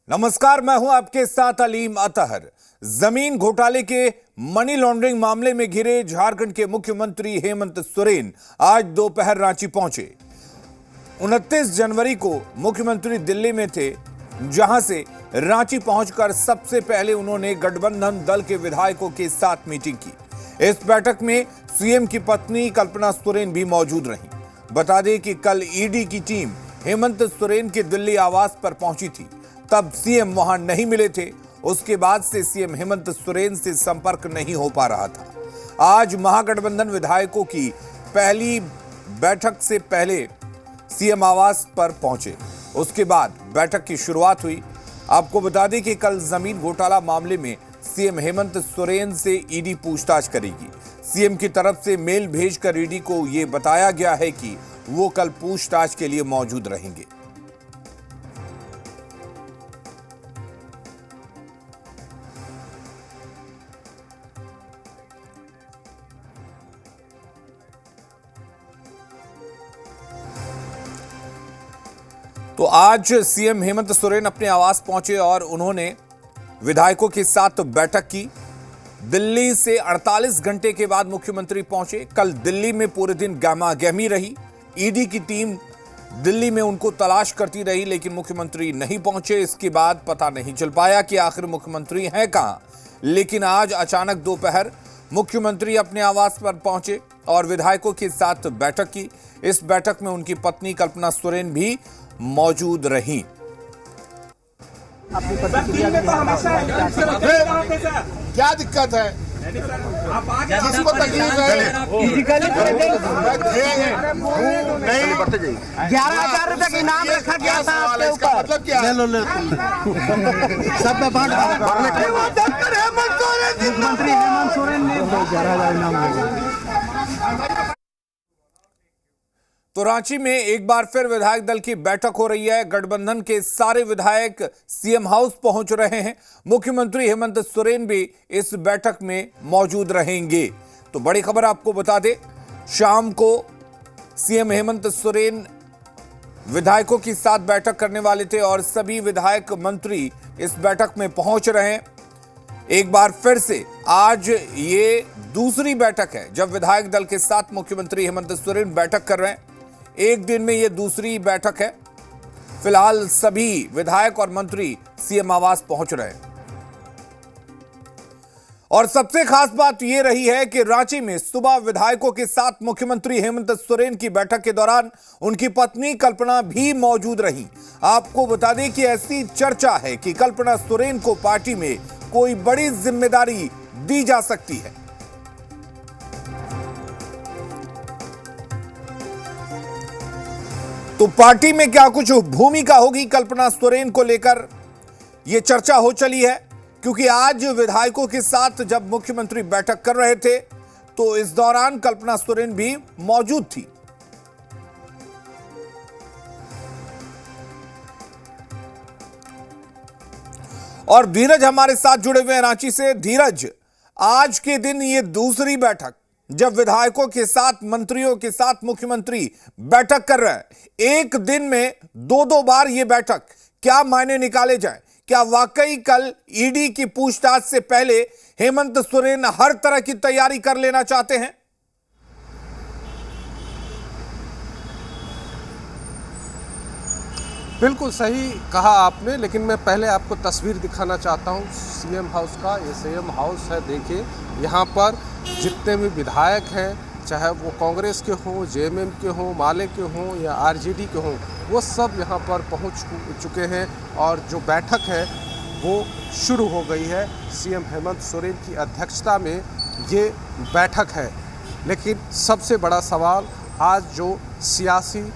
नमस्कार, मैं हूं आपके साथ अलीम अतहर। जमीन घोटाले के मनी लॉन्ड्रिंग मामले में घिरे झारखंड के मुख्यमंत्री हेमंत सोरेन आज दोपहर रांची पहुंचे। 29 जनवरी को मुख्यमंत्री दिल्ली में थे, जहां से रांची पहुंचकर सबसे पहले उन्होंने गठबंधन दल के विधायकों के साथ मीटिंग की। इस बैठक में सीएम की पत्नी कल्पना सोरेन भी मौजूद रहीं। बता दें कि कल ईडी की टीम हेमंत सोरेन के दिल्ली आवास पर पहुंची थी, तब सीएम वहां नहीं मिले थे। उसके बाद से सीएम हेमंत सोरेन से संपर्क नहीं हो पा रहा था। आज महागठबंधन विधायकों की पहली बैठक से पहले सीएम आवास पर पहुंचे, उसके बाद बैठक की शुरुआत हुई। आपको बता दें कि कल जमीन घोटाला मामले में सीएम हेमंत सोरेन से ईडी पूछताछ करेगी। सीएम की तरफ से मेल भेजकर ईडी को यह बताया गया है कि वो कल पूछताछ के लिए मौजूद रहेंगे। तो आज सीएम हेमंत सोरेन अपने आवास पहुंचे और उन्होंने विधायकों के साथ बैठक की। दिल्ली से 48 घंटे के बाद मुख्यमंत्री पहुंचे। कल दिल्ली में पूरे दिन गहमागहमी रही। ईडी की टीम दिल्ली में उनको तलाश करती रही, लेकिन मुख्यमंत्री नहीं पहुंचे। इसके बाद पता नहीं चल पाया कि आखिर मुख्यमंत्री हैं कहां। लेकिन आज अचानक दोपहर मुख्यमंत्री अपने आवास पर पहुंचे और विधायकों के साथ बैठक की। इस बैठक में उनकी पत्नी कल्पना सोरेन भी मौजूद रहीं। क्या दिक्कत है? किसको तकलीफ है? 11,000 रुपए का इनाम रखा गया था आपके ऊपर। मतलब क्या? सब में बांट मुख्यमंत्री हेमंत सोरेन ने 11,000 इनाम दिया। तो रांची में एक बार फिर विधायक दल की बैठक हो रही है। गठबंधन के सारे विधायक सीएम हाउस पहुंच रहे हैं। मुख्यमंत्री हेमंत सोरेन भी इस बैठक में मौजूद रहेंगे। तो बड़ी खबर आपको बता दें, शाम को सीएम हेमंत सोरेन विधायकों के साथ बैठक करने वाले थे और सभी विधायक मंत्री इस बैठक में पहुंच रहे हैं। एक बार फिर से आज ये दूसरी बैठक है जब विधायक दल के साथ मुख्यमंत्री हेमंत सोरेन बैठक कर रहे हैं। एक दिन में ये दूसरी बैठक है। फिलहाल सभी विधायक और मंत्री सीएम आवास पहुंच रहे हैं। और सबसे खास बात यह रही है कि रांची में सुबह विधायकों के साथ मुख्यमंत्री हेमंत सोरेन की बैठक के दौरान उनकी पत्नी कल्पना भी मौजूद रही। आपको बता दें कि ऐसी चर्चा है कि कल्पना सोरेन को पार्टी में कोई बड़ी जिम्मेदारी दी जा सकती है। तो पार्टी में क्या कुछ भूमिका होगी कल्पना सोरेन को लेकर, यह चर्चा हो चली है। क्योंकि आज विधायकों के साथ जब मुख्यमंत्री बैठक कर रहे थे तो इस दौरान कल्पना सोरेन भी मौजूद थी। और धीरज हमारे साथ जुड़े हुए हैं रांची से। धीरज, आज के दिन ये दूसरी बैठक जब विधायकों के साथ मंत्रियों के साथ मुख्यमंत्री बैठक कर रहे हैं, एक दिन में दो बार ये बैठक, क्या मायने निकाले जाएं? क्या वाकई कल ईडी की पूछताछ से पहले हेमंत सोरेन हर तरह की तैयारी कर लेना चाहते हैं? बिल्कुल सही कहा आपने, लेकिन मैं पहले आपको तस्वीर दिखाना चाहता हूं सीएम हाउस का। ये सीएम हाउस है, देखिए यहाँ पर जितने भी विधायक हैं, चाहे वो कांग्रेस के हों, जेएमएम के हों, माले के हों या आरजेडी के हों, वो सब यहाँ पर पहुँच चुके हैं और जो बैठक है वो शुरू हो गई है। सीएम हेमंत सोरेन की अध्यक्षता में ये बैठक है। लेकिन सबसे बड़ा सवाल आज जो सियासी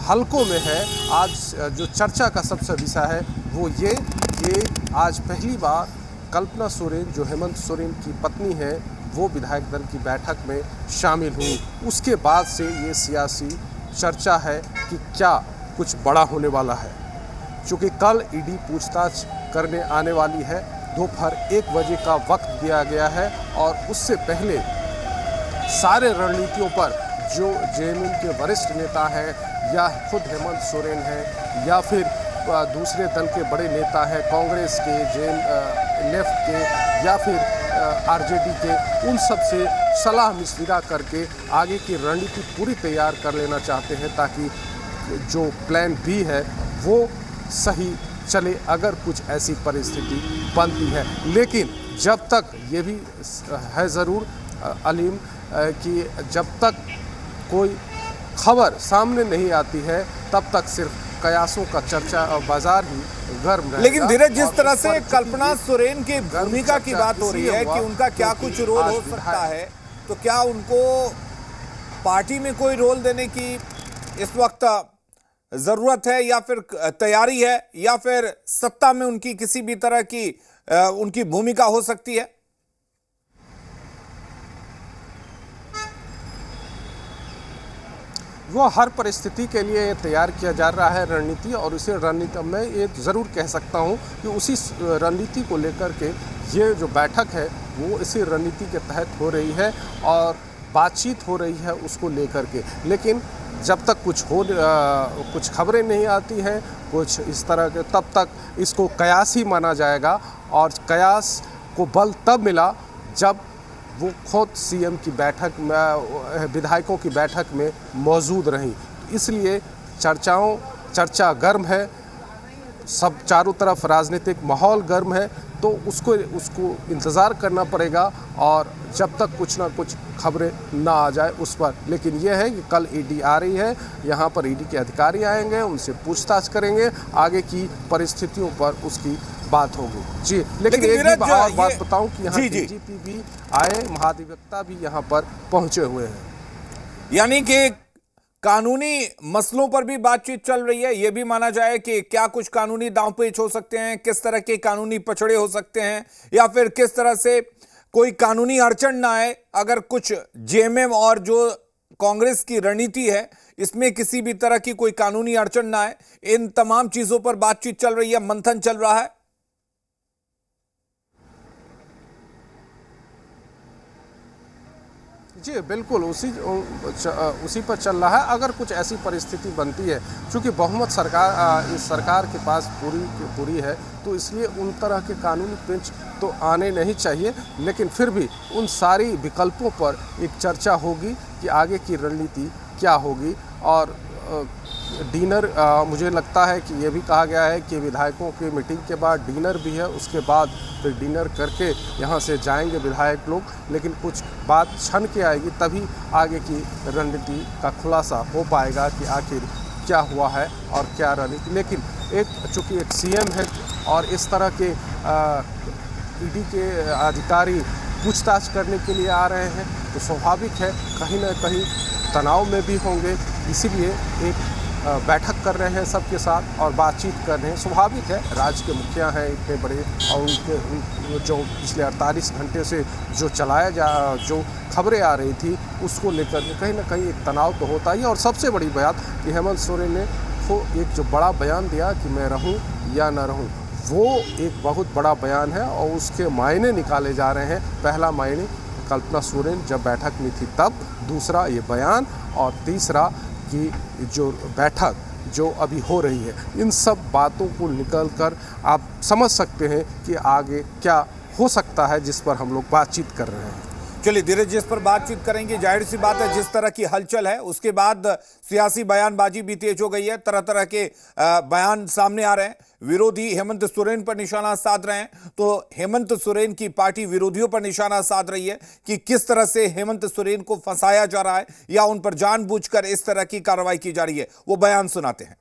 हलकों में है, आज जो चर्चा का सबसे विषय है वो ये कि आज पहली बार कल्पना सोरेन, जो हेमंत सोरेन की पत्नी है, वो विधायक दल की बैठक में शामिल हुई। उसके बाद से ये सियासी चर्चा है कि क्या कुछ बड़ा होने वाला है। चूँकि कल ईडी पूछताछ करने आने वाली है, दोपहर 1 बजे का वक्त दिया गया है और उससे पहले सारे रणनीतियों पर जो जेएमएम के वरिष्ठ नेता हैं या खुद हेमंत सोरेन हैं या फिर दूसरे दल के बड़े नेता हैं, कांग्रेस के, लेफ्ट के या फिर आरजेडी के, उन सब से सलाह मशविरा करके आगे की रणनीति पूरी तैयार कर लेना चाहते हैं ताकि जो प्लान बी है वो सही चले अगर कुछ ऐसी परिस्थिति बनती है। लेकिन जब तक ये भी है ज़रूर अलीम कि जब तक कोई खबर सामने नहीं आती है तब तक सिर्फ कयासों का चर्चा और बाजार ही गर्म रहेगा। लेकिन धीरज, जिस तरह से कल्पना सोरेन की भूमिका की बात हो रही है कि उनका क्या कुछ रोल हो सकता है, तो क्या उनको पार्टी में कोई रोल देने की इस वक्त जरूरत है या फिर तैयारी है, या फिर सत्ता में उनकी किसी भी तरह की उनकी भूमिका हो सकती है? वो हर परिस्थिति के लिए तैयार किया जा रहा है रणनीति, और उसी रणनीति मैं ये ज़रूर कह सकता हूँ कि उसी रणनीति को लेकर के ये जो बैठक है वो इसी रणनीति के तहत हो रही है और बातचीत हो रही है उसको लेकर के। लेकिन जब तक कुछ खबरें नहीं आती हैं कुछ इस तरह के, तब तक इसको कयास ही माना जाएगा, और कयास को बल तब मिला जब वो खुद सीएम की बैठक में, विधायकों की बैठक में मौजूद रहीं। इसलिए चर्चा गर्म है, सब चारों तरफ राजनीतिक माहौल गर्म है, तो उसको इंतज़ार करना पड़ेगा और जब तक कुछ ना कुछ खबरें ना आ जाए उस पर। लेकिन यह है कि कल ईडी आ रही है, यहाँ पर ईडी के अधिकारी आएंगे, उनसे पूछताछ करेंगे, आगे की परिस्थितियों पर उसकी बात होगी। जी, लेकिन एक भी बात बताऊं कि यहाँ डीजीपी भी आए, महाधिवक्ता भी यहाँ पर पहुँचे हुए हैं। यानी कि कानूनी मसलों पर भी बातचीत चल रही है। यह भी माना जाए कि क्या कुछ कानूनी दांवपेच हो सकते हैं, किस तरह के कानूनी पचड़े हो सकते हैं, या फिर किस तरह से कोई कानूनी अड़चन ना आए अगर कुछ जेएमएम और जो कांग्रेस की रणनीति है इसमें किसी भी तरह की कोई कानूनी अड़चन ना आए। इन तमाम चीजों पर बातचीत चल रही है, मंथन चल रहा है। जी बिल्कुल, उसी पर चल रहा है। अगर कुछ ऐसी परिस्थिति बनती है, चूँकि बहुमत इस सरकार के पास पूरी है, तो इसलिए उन तरह के कानूनी पेंच तो आने नहीं चाहिए, लेकिन फिर भी उन सारी विकल्पों पर एक चर्चा होगी कि आगे की रणनीति क्या होगी। और डिनर, मुझे लगता है कि ये भी कहा गया है कि विधायकों की मीटिंग के बाद डिनर भी है, उसके बाद फिर डिनर करके यहाँ से जाएंगे विधायक लोग, लेकिन कुछ बात छन के आएगी तभी आगे की रणनीति का खुलासा हो पाएगा कि आखिर क्या हुआ है और क्या रणनीति। लेकिन चूँकि एक सीएम है और इस तरह के ईडी के अधिकारी पूछताछ करने के लिए आ रहे हैं, तो स्वाभाविक है कहीं ना कहीं तनाव में भी होंगे, इसीलिए एक बैठक कर रहे हैं सबके साथ और बातचीत कर रहे हैं। स्वाभाविक है, राज्य के मुखिया हैं इतने बड़े, और उनके जो पिछले 48 घंटे से जो खबरें आ रही थी उसको लेकर कहीं ना कहीं एक तनाव तो होता ही। और सबसे बड़ी बात कि हेमंत सोरेन ने वो एक जो बड़ा बयान दिया कि मैं रहूं या ना रहूं, वो एक बहुत बड़ा बयान है और उसके मायने निकाले जा रहे हैं। पहला मायने कल्पना सोरेन जब बैठक में थी तब, दूसरा ये बयान, और तीसरा कि जो बैठक जो अभी हो रही है, इन सब बातों को निकलकर आप समझ सकते हैं कि आगे क्या हो सकता है, जिस पर हम लोग बातचीत कर रहे हैं। चलिए धीरज, जिस पर बातचीत करेंगे, जाहिर सी बात है जिस तरह की हलचल है उसके बाद सियासी बयानबाजी भी तेज हो गई है, तरह तरह के बयान सामने आ रहे हैं। विरोधी हेमंत सोरेन पर निशाना साध रहे हैं, तो हेमंत सोरेन की पार्टी विरोधियों पर निशाना साध रही है कि किस तरह से हेमंत सोरेन को फंसाया जा रहा है या उन पर जानबूझकर इस तरह की कार्रवाई की जा रही है। वो बयान सुनाते हैं।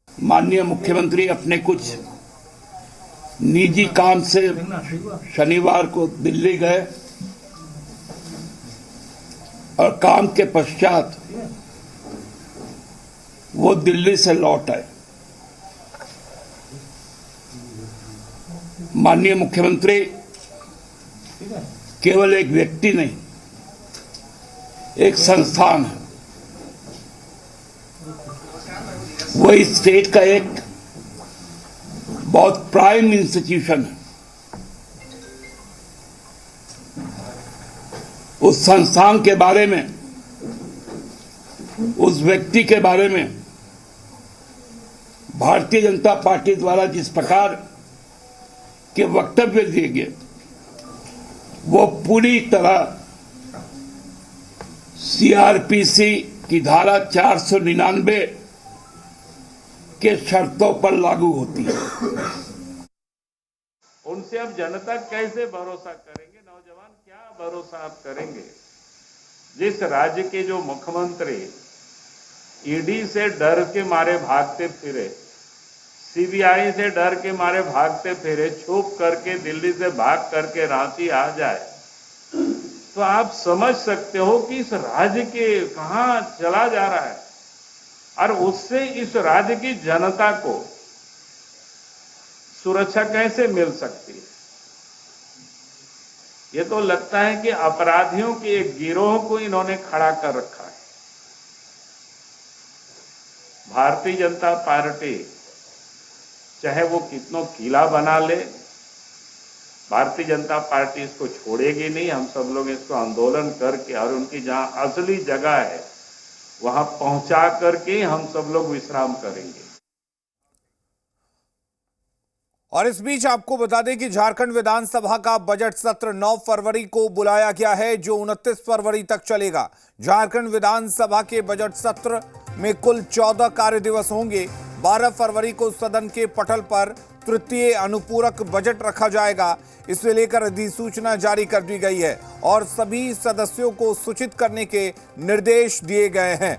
माननीय मुख्यमंत्री अपने कुछ निजी काम से शनिवार को दिल्ली गए और काम के पश्चात वो दिल्ली से लौट आए। माननीय मुख्यमंत्री केवल एक व्यक्ति नहीं, एक संस्थान है। वो इस स्टेट का एक बहुत प्राइम इंस्टीट्यूशन है। उस संस्थान के बारे में उस व्यक्ति के बारे में भारतीय जनता पार्टी द्वारा जिस प्रकार के वक्तव्य दिए गए वो पूरी तरह सीआरपीसी की धारा 499 के शर्तों पर लागू होती है। उनसे अब जनता कैसे भरोसा करेंगे? नौजवान क्या भरोसा आप करेंगे? जिस राज्य के जो मुख्यमंत्री ईडी से डर के मारे भागते फिरे, सीबीआई से डर के मारे भागते फिरे, छुप करके दिल्ली से भाग करके रांची आ जाए, तो आप समझ सकते हो कि इस राज्य के कहां चला जा रहा है और उससे इस राज्य की जनता को सुरक्षा कैसे मिल सकती है। ये तो लगता है कि अपराधियों के एक गिरोह को इन्होंने खड़ा कर रखा है। भारतीय जनता पार्टी चाहे वो कितनों किला बना ले, भारतीय जनता पार्टी इसको छोड़ेगी नहीं। हम सब लोग इसको आंदोलन करके और उनकी जहां असली जगह है वहां पहुंचा करके हम सब लोग विश्राम करेंगे। और इस बीच आपको बता दें कि झारखंड विधानसभा का बजट सत्र 9 फरवरी को बुलाया गया है, जो 29 फरवरी तक चलेगा। झारखंड विधानसभा के बजट सत्र में कुल 14 कार्य दिवस होंगे। 12 फरवरी को सदन के पटल पर तृतीय अनुपूरक बजट रखा जाएगा। इसे लेकर अधिसूचना जारी कर दी गई है और सभी सदस्यों को सूचित करने के निर्देश दिए गए हैं।